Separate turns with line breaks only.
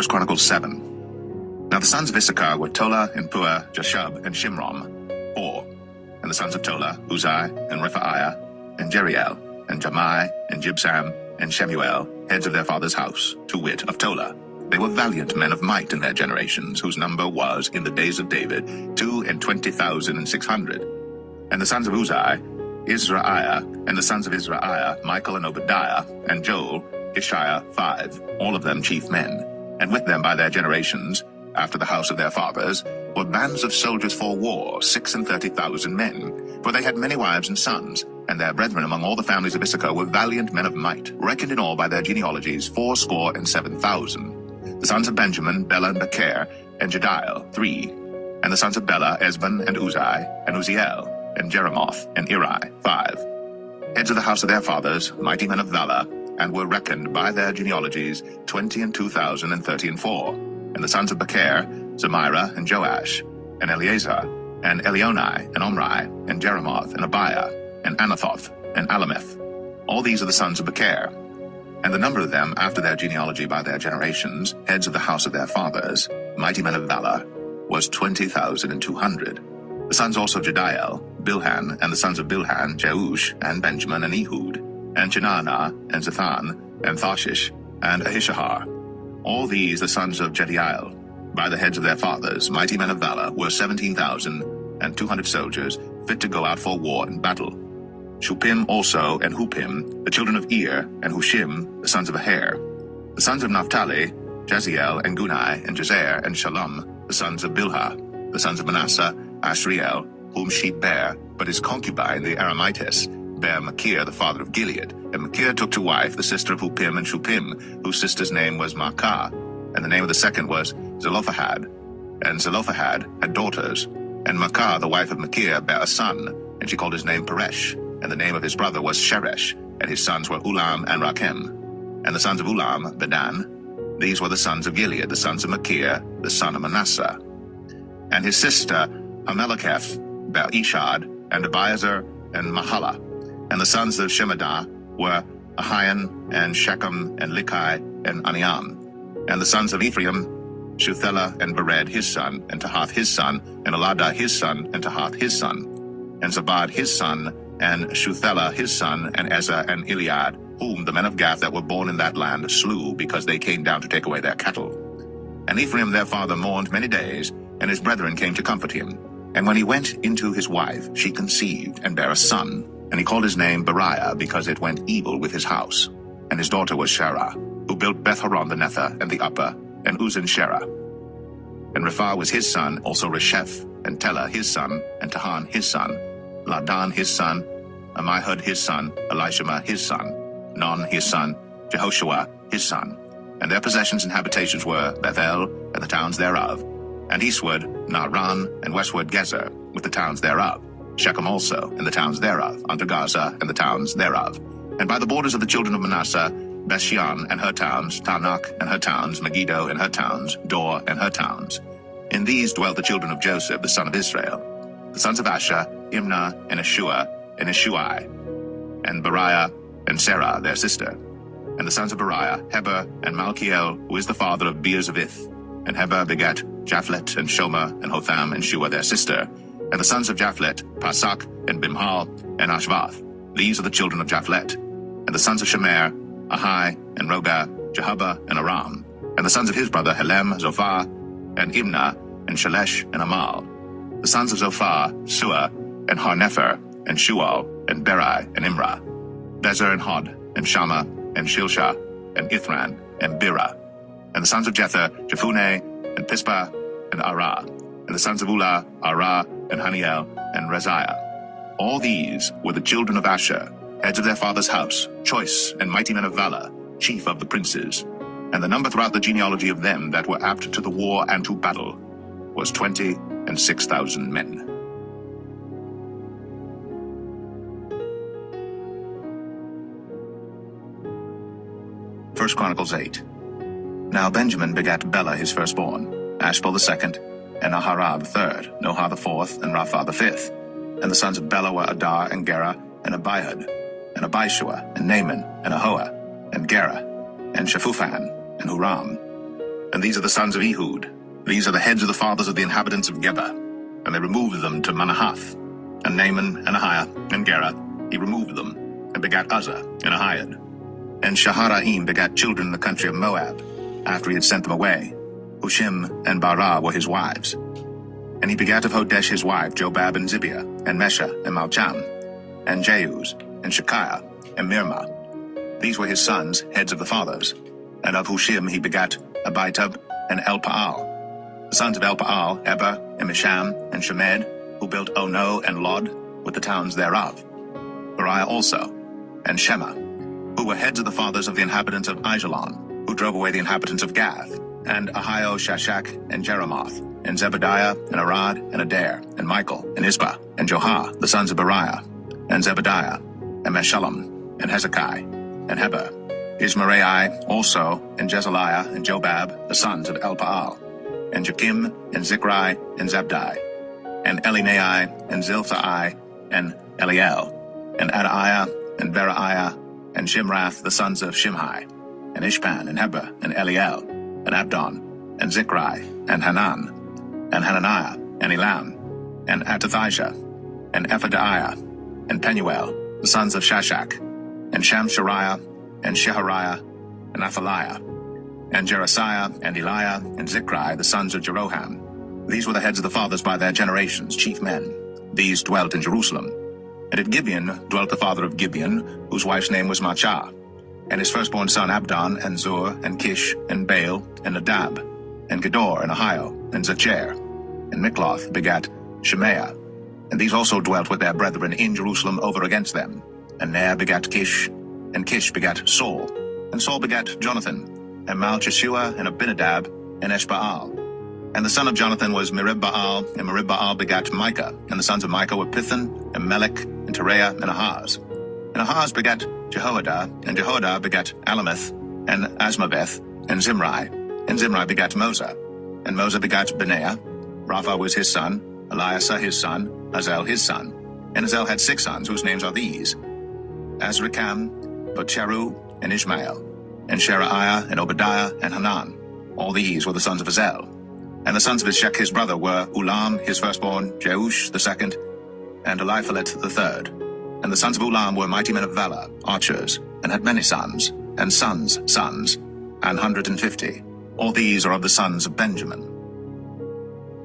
1 Chronicles 7. Now the sons of Issachar were Tola, and Puah, Jashub, and Shimron, 4. And the sons of Tola, Uzai, and Rephaiah, and Jeriel, and Jamai, and Jibsam, and Shemuel, heads of their father's house, to wit, of Tola. They were valiant men of might in their generations, whose number was, in the days of David, 22,600. And the sons of Uzai, Israiah, and the sons of Israiah, Michael and Obadiah, and Joel, Ishiah, 5, all of them chief men. And with them by their generations, after the house of their fathers, were bands of soldiers for war, 36,000 men. For they had many wives and sons, and their brethren among all the families of Issachar were valiant men of might, reckoned in all by their genealogies 7,000. The sons of Benjamin, Bela and Becher, and Jediel, 3. And the sons of Bela, Esban, and Uzai, and Uzziel, and Jeremoth, and Eri, 5. Heads of the house of their fathers, mighty men of valor, and were reckoned by their genealogies 22,034. And the sons of Becher, Zemira, and Joash, and Eleazar, and Elionai, and Omri, and Jeremoth, and Abiah, and Anathoth, and Alameth. All these are the sons of Becher. And the number of them, after their genealogy by their generations, heads of the house of their fathers, mighty men of valor, was 20,200. The sons also of Jediel, Bilhan, and the sons of Bilhan, Jeush, and Benjamin, and Ehud, and Chenaanah, and Zethan, and Tharshish, and Ahishahar. All these the sons of Jediel, by the heads of their fathers, mighty men of valor, were 17,200 soldiers, fit to go out for war and battle. Shuppim also, and Huppim, the children of Ir, and Hushim, the sons of Aher. The sons of Naphtali, Jaziel, and Gunai, and Jezer, and Shalom, the sons of Bilhah. The sons of Manasseh, Ashriel, whom she bare, but his concubine, the Aramitess, bare Machir, the father of Gilead. And Machir took to wife the sister of Huppim and Shuppim, whose sister's name was Maacah, and the name of the second was Zelophehad. And Zelophehad had daughters. And Maacah, the wife of Machir, bare a son, and she called his name Peresh. And the name of his brother was Sheresh, and his sons were Ulam and Rakem. And the sons of Ulam, Bedan. These were the sons of Gilead, the sons of Machir, the son of Manasseh. And his sister Hameleketh bare Ishad, and Abiezer, and Mahalah. And the sons of Shemadah were Ahian, and Shechem, and Likai, and Aniam. And the sons of Ephraim, Shuthelah, and Bered his son, and Tahath his son, and Eladah his son, and Tahath his son. And Zabad his son, and Shuthelah his son, and Ezer, and Eliad, whom the men of Gath that were born in that land slew, because they came down to take away their cattle. And Ephraim their father mourned many days, and his brethren came to comfort him. And when he went into his wife, she conceived, and bare a son. And he called his name Beriah, because it went evil with his house. And his daughter was Sherah, who built Beth-horon the Nether, and the upper, and Uzan-Sherah. And Rephah was his son, also Resheph, and Telah his son, and Tahan his son, Ladan his son, Ammihud his son, Elishama his son, Non his son, Jehoshua his son. And their possessions and habitations were Bethel, and the towns thereof, and eastward Naaran, and westward Gezer, with the towns thereof, Shechem also, and the towns thereof, unto Gaza, and the towns thereof. And by the borders of the children of Manasseh, Bethshean and her towns, Taanach and her towns, Megiddo and her towns, Dor and her towns. In these dwelt the children of Joseph, the son of Israel. The sons of Asher, Imnah, and Ishua, and Ishuai, and Beriah, and Sarah, their sister. And the sons of Beriah, Heber, and Malchiel, who is the father of Beerzavith. And Heber begat Japhlet, and Shomer, and Hotham, and Shua, their sister. And the sons of Japhlet, Pasak, and Bimhal, and Ashvath. These are the children of Japhlet. And the sons of Shemer, Ahai, and Roga, Jehubbah, and Aram. And the sons of his brother Helem, Zophar, and Imnah, and Shelesh, and Amal. The sons of Zophar, Sua, and Harnepher, and Shual, and Beri, and Imrah. Bezer, and Hod, and Shammah, and Shilshah, and Ithran, and Birah. And the sons of Jether, Jephunneh, and Pispa, and Arah. And the sons of Ulah, Arah, and Haniel, and Raziah. All these were the children of Asher, heads of their father's house, choice and mighty men of valor, chief of the princes. And the number throughout the genealogy of them that were apt to the war and to battle was 26,000 men. First Chronicles 8. Now Benjamin begat Bela his firstborn, Ashbel the second, and Aharab the third, Nohah the fourth, and Rapha the fifth. And the sons of Bela were Adar, and Gera, and Abihud, and Abishua, and Naaman, and Ahoah, and Gera, and Shephupham, and Huram. And these are the sons of Ehud. These are the heads of the fathers of the inhabitants of Geba. And they removed them to Manahath. And Naaman, and Ahiah, and Gera, he removed them, and begat Uzzah, and Ahiad. And Shaharaim begat children in the country of Moab, after he had sent them away. Hushim and Barah were his wives. And he begat of Hodesh his wife Jobab and Zibiah, and Mesha, and Malcham, and Jeuz, and Shekiah, and Mirma. These were his sons, heads of the fathers. And of Hushim he begat Abitub and Elpaal. The sons of Elpaal, Eber, and Misham, and Shemed, who built Ono and Lod, with the towns thereof. Beriah also, and Shema, who were heads of the fathers of the inhabitants of Aijalon, who drove away the inhabitants of Gath, and Ahio, Shashak, and Jeremoth, and Zebediah, and Arad, and Adair, and Michael, and Isbah, and Johah, the sons of Beriah, and Zebediah, and Meshullam, and Hezekiah, and Heber, Ismarai also, and Jezaliah, and Jobab, the sons of Elpaal, and Joachim, and Zichri, and Zabdi, and Elinai, and Zilthai, and Eliel, and Adaiah, and Beriah, and Shimrath, the sons of Shimhi, and Ishpan, and Heber, and Eliel, and Abdon, and Zichri, and Hanan, and Hananiah, and Elam, and Atathisha, and Ephadiah, and Penuel, the sons of Shashak, and Shamshariah, and Shehariah, and Athaliah, and Jerasiah, and Eliah, and Zichri, the sons of Jeroham. These were the heads of the fathers by their generations, chief men. These dwelt in Jerusalem. And at Gibeon dwelt the father of Gibeon, whose wife's name was Maachah, and his firstborn son Abdon, and Zur, and Kish, and Baal, and Nadab, and Gedor, and Ahio, and Zachar. And Mikloth begat Shemaiah. And these also dwelt with their brethren in Jerusalem over against them. And Ner begat Kish, and Kish begat Saul. And Saul begat Jonathan, and Malchishua, and Abinadab, and Eshbaal. And the son of Jonathan was Merib-Baal, and Merib-Baal begat Micah. And the sons of Micah were Pithon, and Melech, and Tereah, and Ahaz. And Ahaz begat Jehoiada, and Jehoiada begat Alameth, and Asmaveth, and Zimri. And Zimri begat Moza. And Moza begat Benaiah. Rapha was his son, Eliasah his son, Azel his son. And Azel had 6 sons, whose names are these: Azrikam, Bocheru, and Ishmael, and Sheriah, and Obadiah, and Hanan. All these were the sons of Azel. And the sons of Ishak his brother were Ulam his firstborn, Jeush the second, and Eliphalet the third. And the sons of Ulam were mighty men of valor, archers, and had many sons, and sons' sons, 150. All these are of the sons of Benjamin.